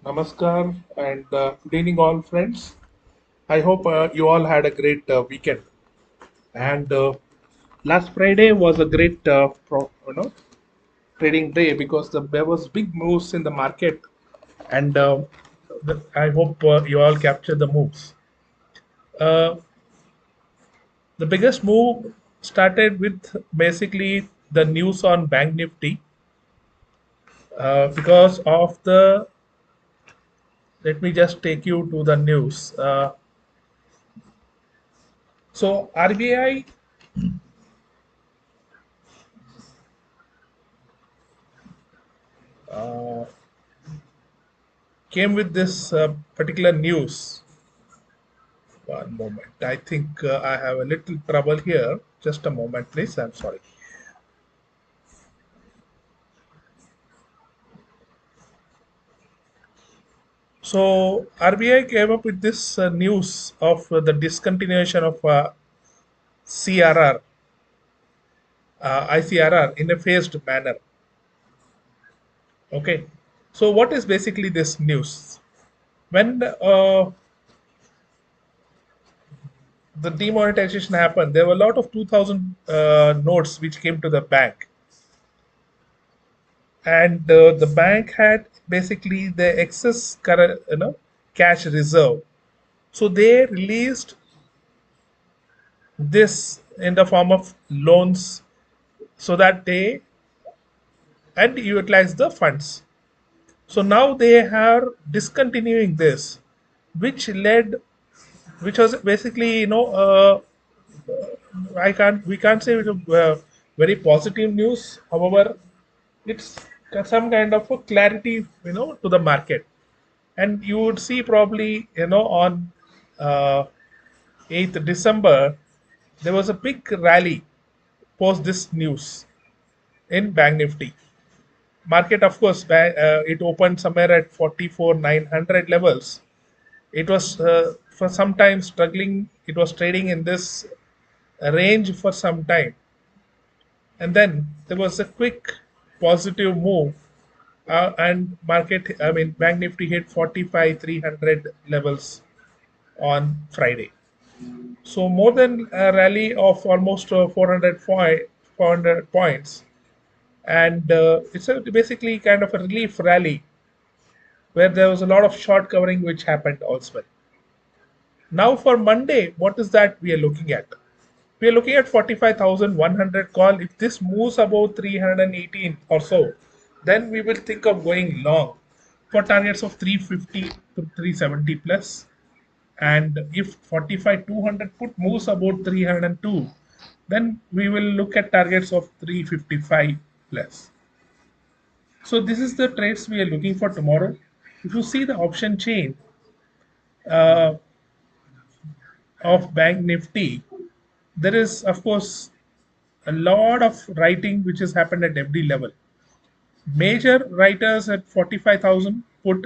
Namaskar and good evening, all friends. I hope you all had a great weekend. And last Friday was a great trading day because there was big moves in the market, and I hope you all captured the moves. Uh, the biggest move started with basically the news on Bank Nifty because of the. Let me just take you to the news. So RBI uh, came with this particular news. One moment. I think I have a little trouble here. Just a moment, please. I'm sorry. So, RBI came up with this news of the discontinuation of CRR, ICRR in a phased manner. Okay. So, what is basically this news? When the demonetization happened, there were a lot of 2000 notes which came to the bank, and the bank had basically the excess current, cash reserve. So they released this in the form of loans so that they and utilize the funds. So now they are discontinuing this, which led, which was basically, we can't say it was very positive news. However, it's some kind of a clarity, to the market. And you would see probably, on uh, 8th December, there was a big rally post this news in Bank Nifty. Market, of course, it opened somewhere at 44,900 levels. It was for some time struggling. It was trading in this range for some time. And then there was a quick positive move, and Bank Nifty hit 45,300 levels on Friday. So more than a rally of almost 400 points, and it's basically kind of a relief rally where there was a lot of short covering which happened also. Now for Monday, what is that we are looking at? We are looking at 45,100 call. If this moves above 318 or so, then we will think of going long for targets of 350 to 370 plus. And if 45,200 put moves about 302, then we will look at targets of 355 plus. So this is the trades we are looking for tomorrow. If you see the option chain uh, of Bank Nifty, there is of course a lot of writing which has happened at every level. Major writers at 45,000 put,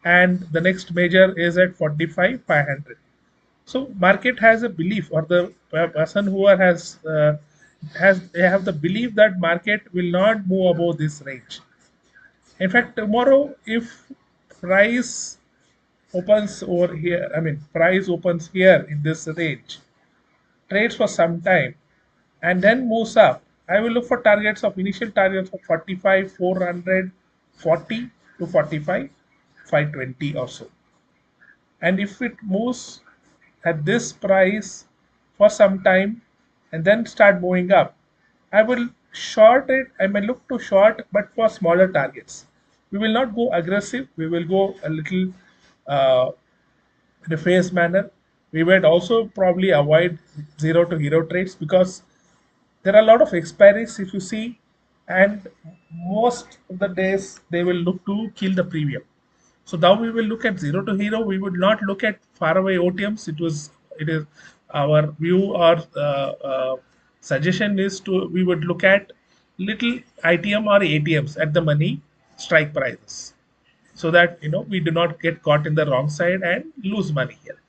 and the next major is at 45,500. So market has a belief, or the person who has they have the belief that market will not move above this range. In fact, tomorrow if price opens over here, price opens here in this range, trades for some time, and then moves up, I will look for targets of initial targets of 45, 440 to 45, 520 or so. And if it moves at this price for some time and then start moving up, I will short it. I may look to short, but for smaller targets. We will not go aggressive. We will go a little uh, in a phased manner. We would also probably avoid zero to hero trades because there are a lot of expiries if you see, and most of the days they will look to kill the premium. So now we will look at zero to hero. We would not look at faraway OTMs. It is our view or suggestion is to we would look at little ITM or ATMs at the money strike prices, so that we do not get caught in the wrong side and lose money here.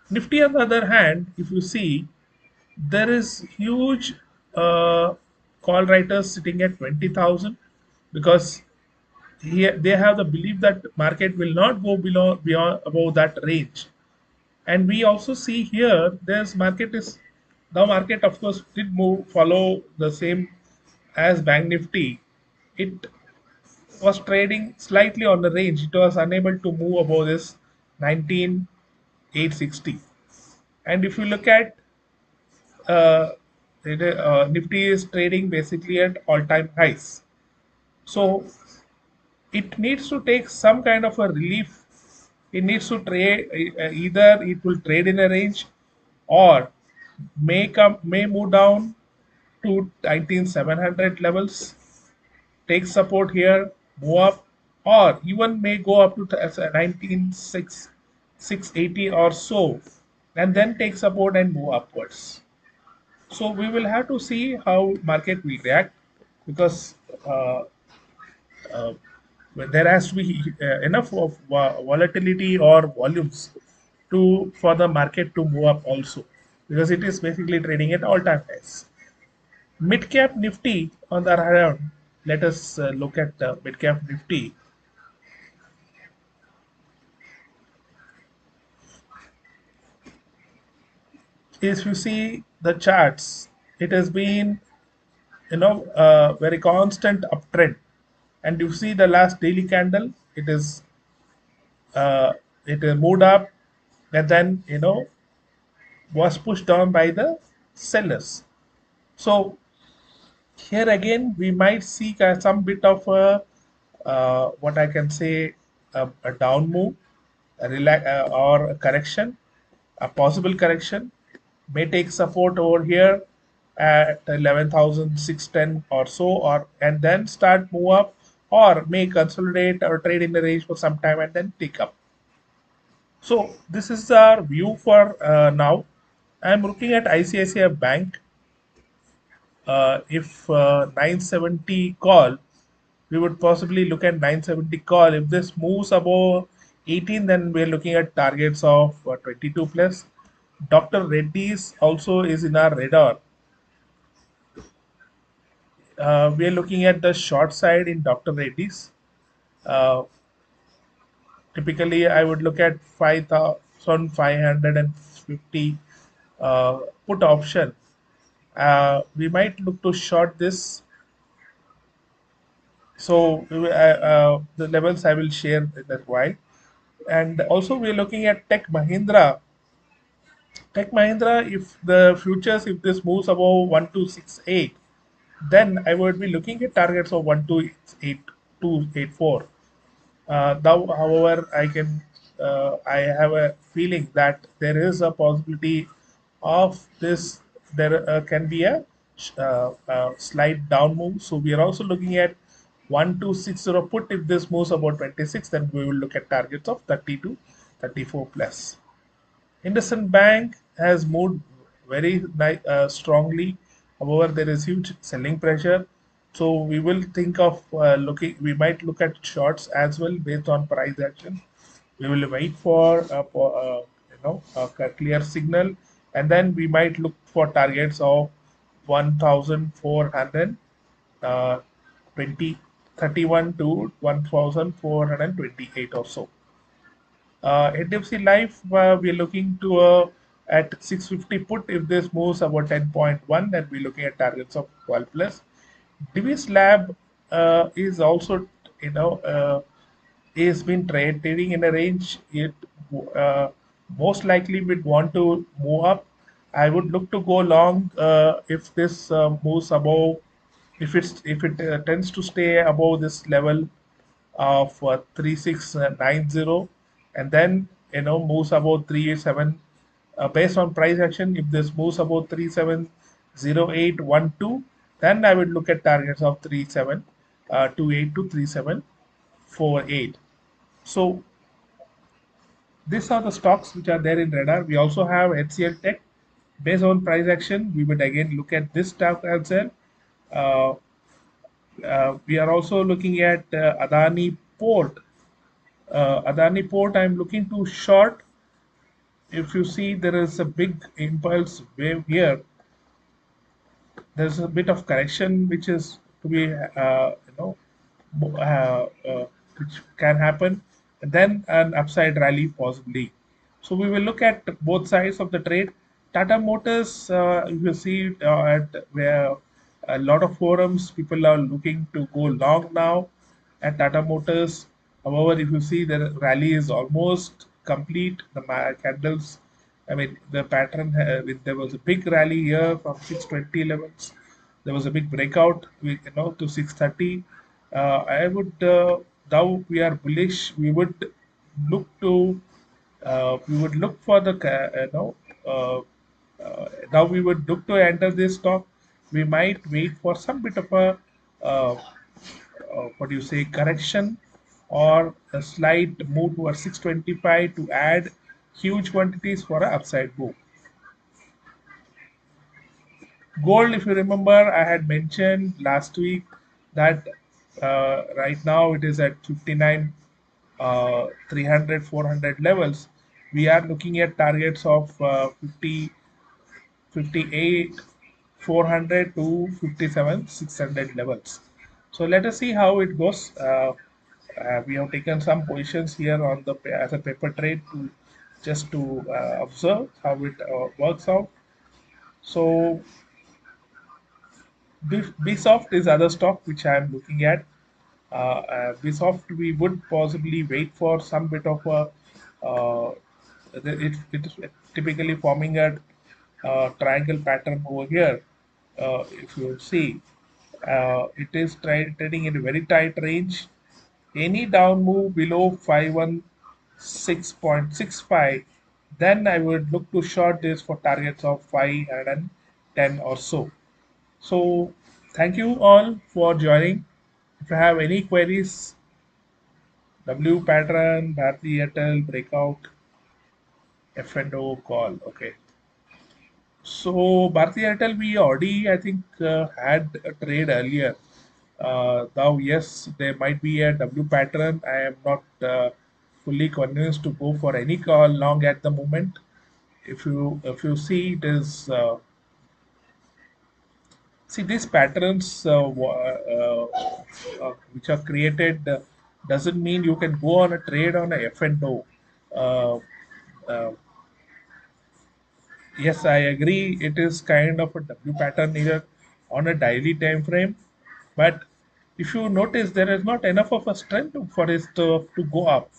Nifty, on the other hand, if you see, there is huge call writers sitting at 20,000 because here they have the belief that market will not go below beyond above that range. And we also see here there's market is the market of course did move follow the same as bank nifty. It was trading slightly on the range. It was unable to move above this 19,860. And if you look at uh, nifty is trading basically at all-time highs. So it needs to take some kind of a relief. It needs to trade, either it will trade in a range or may move down to 19700 levels, take support here, move up, or even may go up to 19680 or so, and then take support and move upwards. So we will have to see how market will react, because uh, uh, there has to be enough of volatility or volumes to for the market to move up also, because it is basically trading at all-time highs. Midcap Nifty, on the other hand, let us look at Midcap Nifty. If you see the charts, it has been very constant uptrend, and you see the last daily candle, uh, it moved up, and then was pushed down by the sellers. So here again we might see some bit of a what I can say, a down move, or a correction, a possible correction, may take support over here at 11,610 or so, or and then start move up, or may consolidate or trade in the range for some time and then pick up. So this is our view for now. I'm looking at ICICI Bank. If 970 call, we would possibly look at 970 call. If this moves above 18, then we're looking at targets of 22 plus. Dr. Reddy's also is in our radar. We are looking at the short side in Dr. Reddy's. Uh, Typically, I would look at 5,550 put option. We might look to short this. So the levels I will share in that while. And also we're looking at Tech Mahindra. Tech Mahindra, if the futures, if this moves above 1268, then I would be looking at targets of 128284. Though, however, I have a feeling that there is a possibility of this. There can be a slight down move. So we are also looking at 1260 put. If this moves about 26, then we will look at targets of 30 to 34 plus. IndusInd Bank has moved very strongly. However, there is huge selling pressure. So we will think of we might look at shorts as well based on price action. We will wait for a clear signal, and then we might look for targets of 1,400 uh, 20 31 to 1,428 or so. HDFC Life, we're looking to at 650 put. If this moves about 10.1, then we're looking at targets of 12 plus. Divis Lab is also, is been trading in a range. It uh, most likely would want to move up. I would look to go long if this moves above. If it tends to stay above this level of 3690, and then moves above 37 based on price action. If this moves above 370812, then I would look at targets of 3728 to 3748. So these are the stocks which are there in radar. We also have HCL Tech. Based on price action, we would again look at this stock as well. uh, we are also looking at Adani Port. Adani Port, I'm looking to short. If you see, there is a big impulse wave here. There's a bit of correction which is to be, which can happen, and then an upside rally possibly. So we will look at both sides of the trade. Tata Motors, you will see at where a lot of forums people are looking to go long now at Tata Motors. However, if you see the rally is almost complete, the candles, I mean the pattern. There was a big rally here from 620 levels. There was a big breakout, to 630. I would now we are bullish. Look to we would look for the uh, now we would look to enter this stock. We might wait for some bit of a what do you say correction or a slight move towards 625 to add huge quantities for an upside move. Gold, if you remember, I had mentioned last week that right now it is at 59 300 400 levels. We are looking at targets of 50 58 400 to 57 600 levels. So let us see how it goes. We have taken some positions here on the as a paper trade to just to observe how it works out. So Bsoft is other stock which I am looking at. Bsoft, we would possibly wait for some bit of a. It is typically forming a triangle pattern over here. If you see, it is trading in a very tight range. Any down move below 516.65, then I would look to short this for targets of 510 or so. So thank you all for joining. If you have any queries, W pattern, Bharti Airtel, breakout, F&O call. Okay. So Bharti Airtel, we already I think had a trade earlier. Now yes, there might be a W pattern. I am not fully convinced to go for any call long at the moment. If you see it is see these patterns which are created doesn't mean you can go on a trade on a F&O. Uh, uh, yes, I agree. It is kind of a W pattern either on a daily time frame, but if you notice, there is not enough of a strength for it to go up.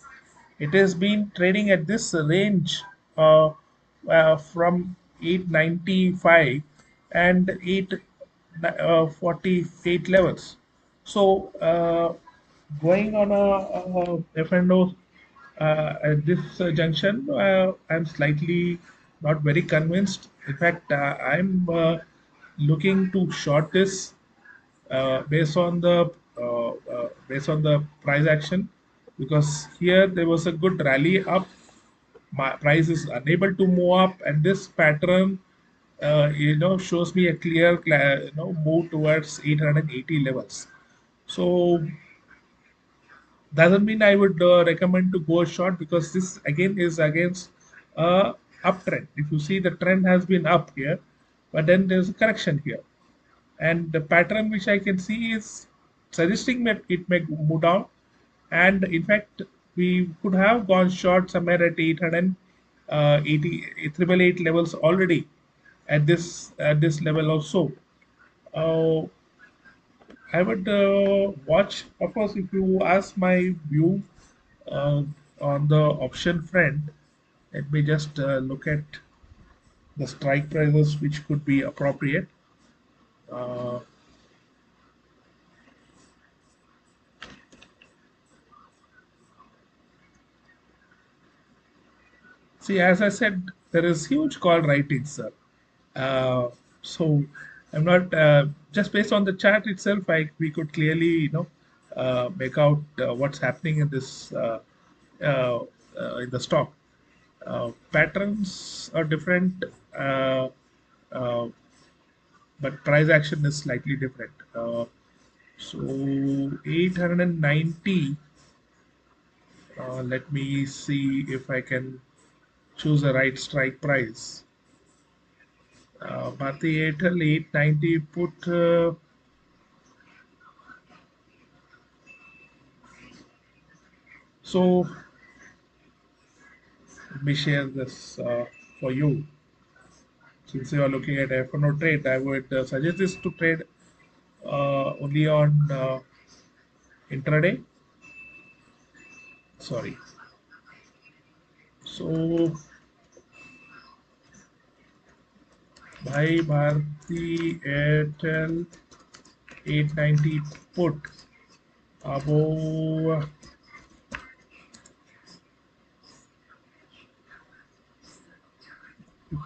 It has been trading at this range from 895 and 848 levels. So going on a F&O at this junction, I'm slightly not very convinced. In fact, looking to short this based on the price action, because here there was a good rally up. My price is unable to move up, and this pattern shows me a clear move towards 880 levels. So doesn't mean I would recommend to go short, because this again is against uptrend. If you see, the trend has been up here, but then there's a correction here, and the pattern which I can see is suggesting that it may move down. And in fact, we could have gone short somewhere at 880 levels already at this level also. Uh, I would watch, of course, if you ask my view uh, on the option front. Let me just look at the strike prices which could be appropriate. Uh, See, as I said, there is huge call writing, sir. Uh, so I'm not just based on the chart itself. We could clearly, make out what's happening in this uh, in the stock. Patterns are different, uh, but price action is slightly different. So 890. Let me see if I can choose the right strike price. Bharti Airtel 890 put So let me share this for you. Since you are looking at F&O trade, I would suggest this to trade only on intraday. Sorry. So Bhai Bharti Airtel 890 put above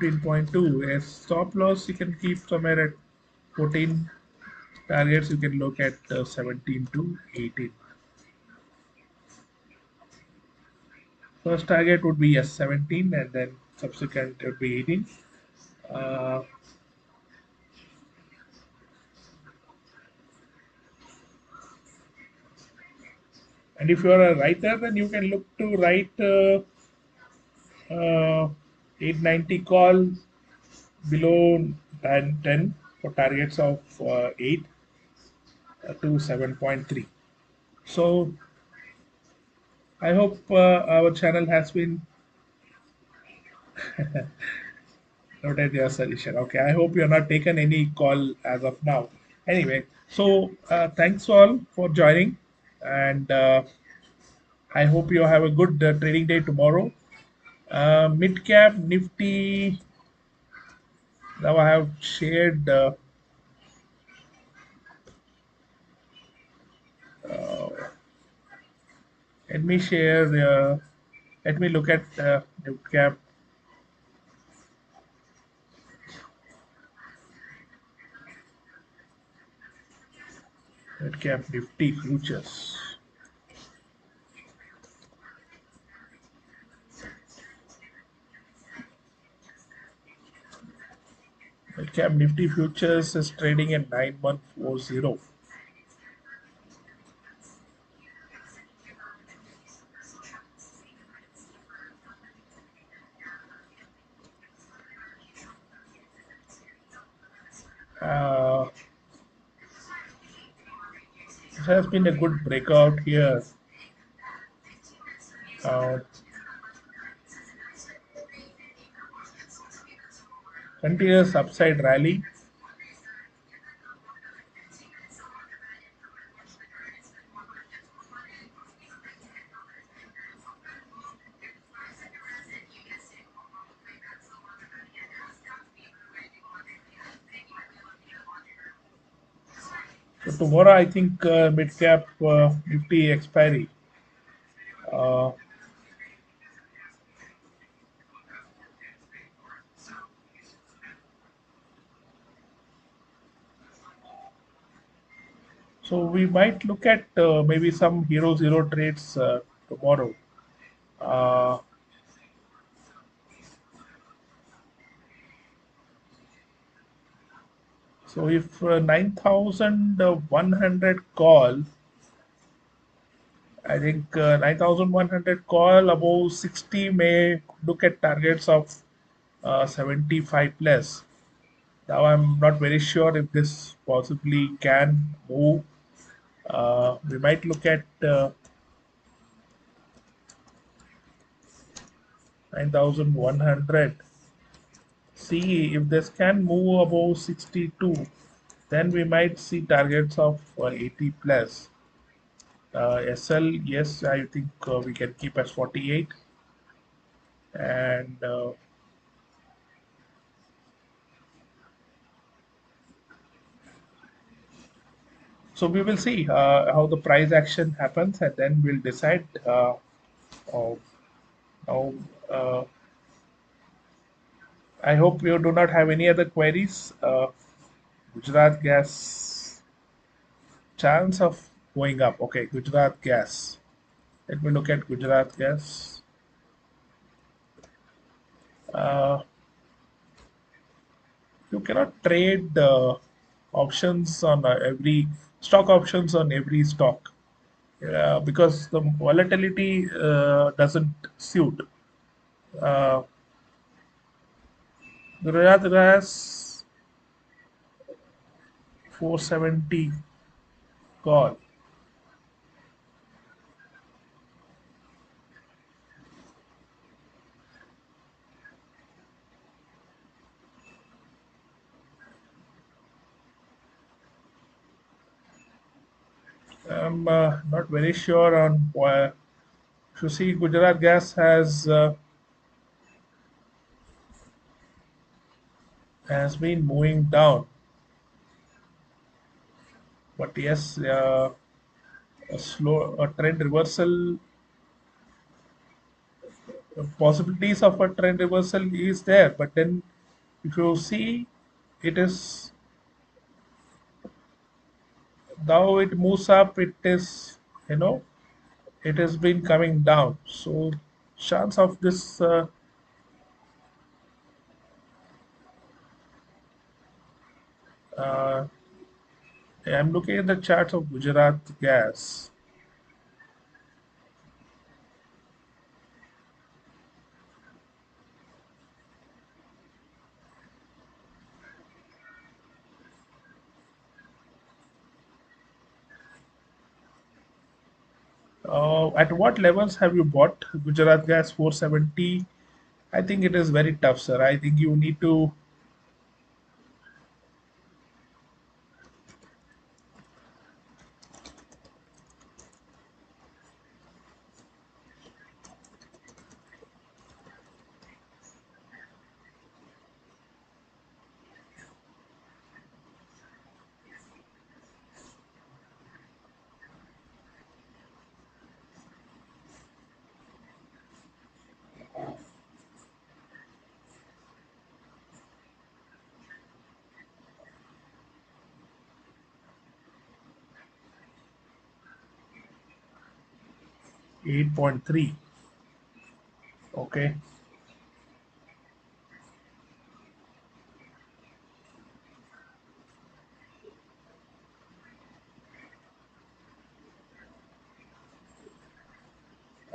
15.2 as stop loss. You can keep somewhere at 14. Targets you can look at 17 to 18. First target would be yes 17, and then subsequent would be 18. Uh, and if you are a writer, then you can look to write uh, 890 call below 10 for targets of 8 to 7.3. So I hope our channel has been noted your suggestion. Okay, I hope you have not taken any call as of now. Anyway, so thanks all for joining, and I hope you have a good trading day tomorrow. Midcap Nifty. Now I have shared. Let me share. Let me look at Midcap. Midcap Nifty futures. Midcap Nifty futures is trading at 9140. Uh, it has been a good breakout here. Uh, Continuous upside rally. So tomorrow, I think mid-cap Nifty expiry. Uh, so we might look at maybe some hero zero trades tomorrow. Uh, so if 9,100 call, I think 9,100 call above 60 may look at targets of 75 plus. Now I'm not very sure if this possibly can move. We might look at 9,100. See if this can move above 62, then we might see targets of 80 plus. SL, yes, I think we can keep as 48. And so we will see how the price action happens, and then we'll decide uh, how. I hope you do not have any other queries. Gujarat Gas chance of going up. Okay, Gujarat Gas. Let me look at Gujarat Gas. Uh, you cannot trade options on every stock options on every stock because the volatility doesn't suit. Uh, Gujarat Gas 470 call. I'm not very sure on why. If you see, Gujarat Gas has been moving down, but yes, a trend reversal, possibilities of a trend reversal is there. But then, if you see, it is now it moves up. It is, you know, it has been coming down. So chance of this. Uh, I'm looking at the charts of Gujarat Gas. At what levels have you bought Gujarat Gas 470? I think it is very tough, sir. I think you need to 8.3. Okay.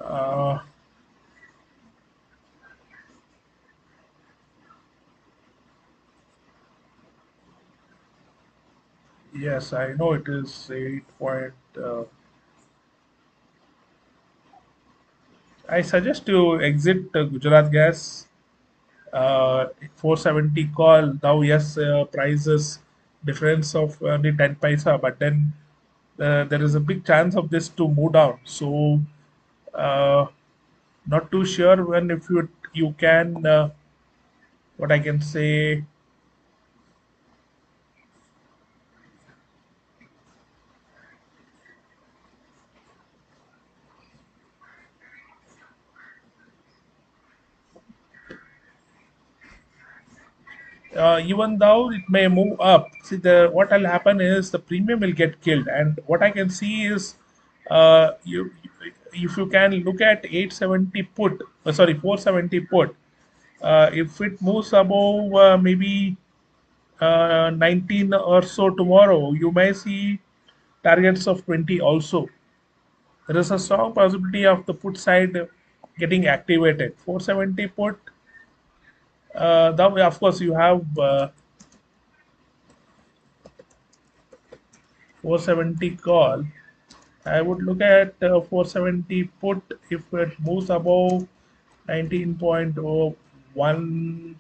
Uh, yes, I know it is 8 point. I suggest you exit Gujarat Gas 470 call. Now, yes, prices difference of only 10 paisa, but then there is a big chance of this to move down. So, uh, not too sure when if you can what I can say. Even though it may move up, see the what will happen is the premium will get killed. And what I can see is, you if you can look at 870 put, sorry 470 put, if it moves above maybe 19 or so tomorrow, you may see targets of 20 also. There is a strong possibility of the put side getting activated. 470 put, that way, of course, you have 470 call. I would look at 470 put if it moves above 19.01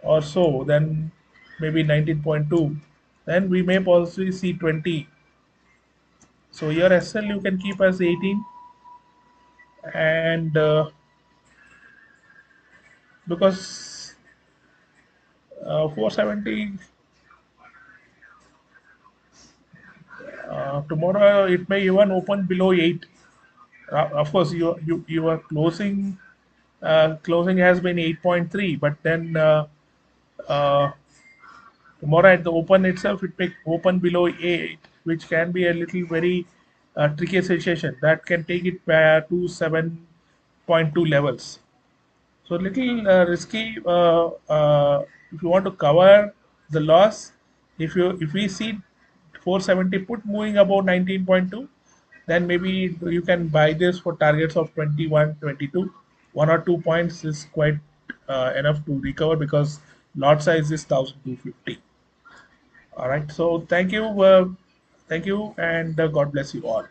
or so, then maybe 19.2. Then we may possibly see 20. So your SL you can keep as 18, and because 470 tomorrow it may even open below 8. Of course, you are closing has been 8.3, but then uh, tomorrow at the open itself, it may open below 8, which can be a little very tricky situation. That can take it to 7.2 levels. So little risky if you want to cover the loss. If we see 470 put moving above 19.2, then maybe you can buy this for targets of 21, 22. 1 or 2 points is quite enough to recover because lot size is 1250. All right. So thank you, and God bless you all.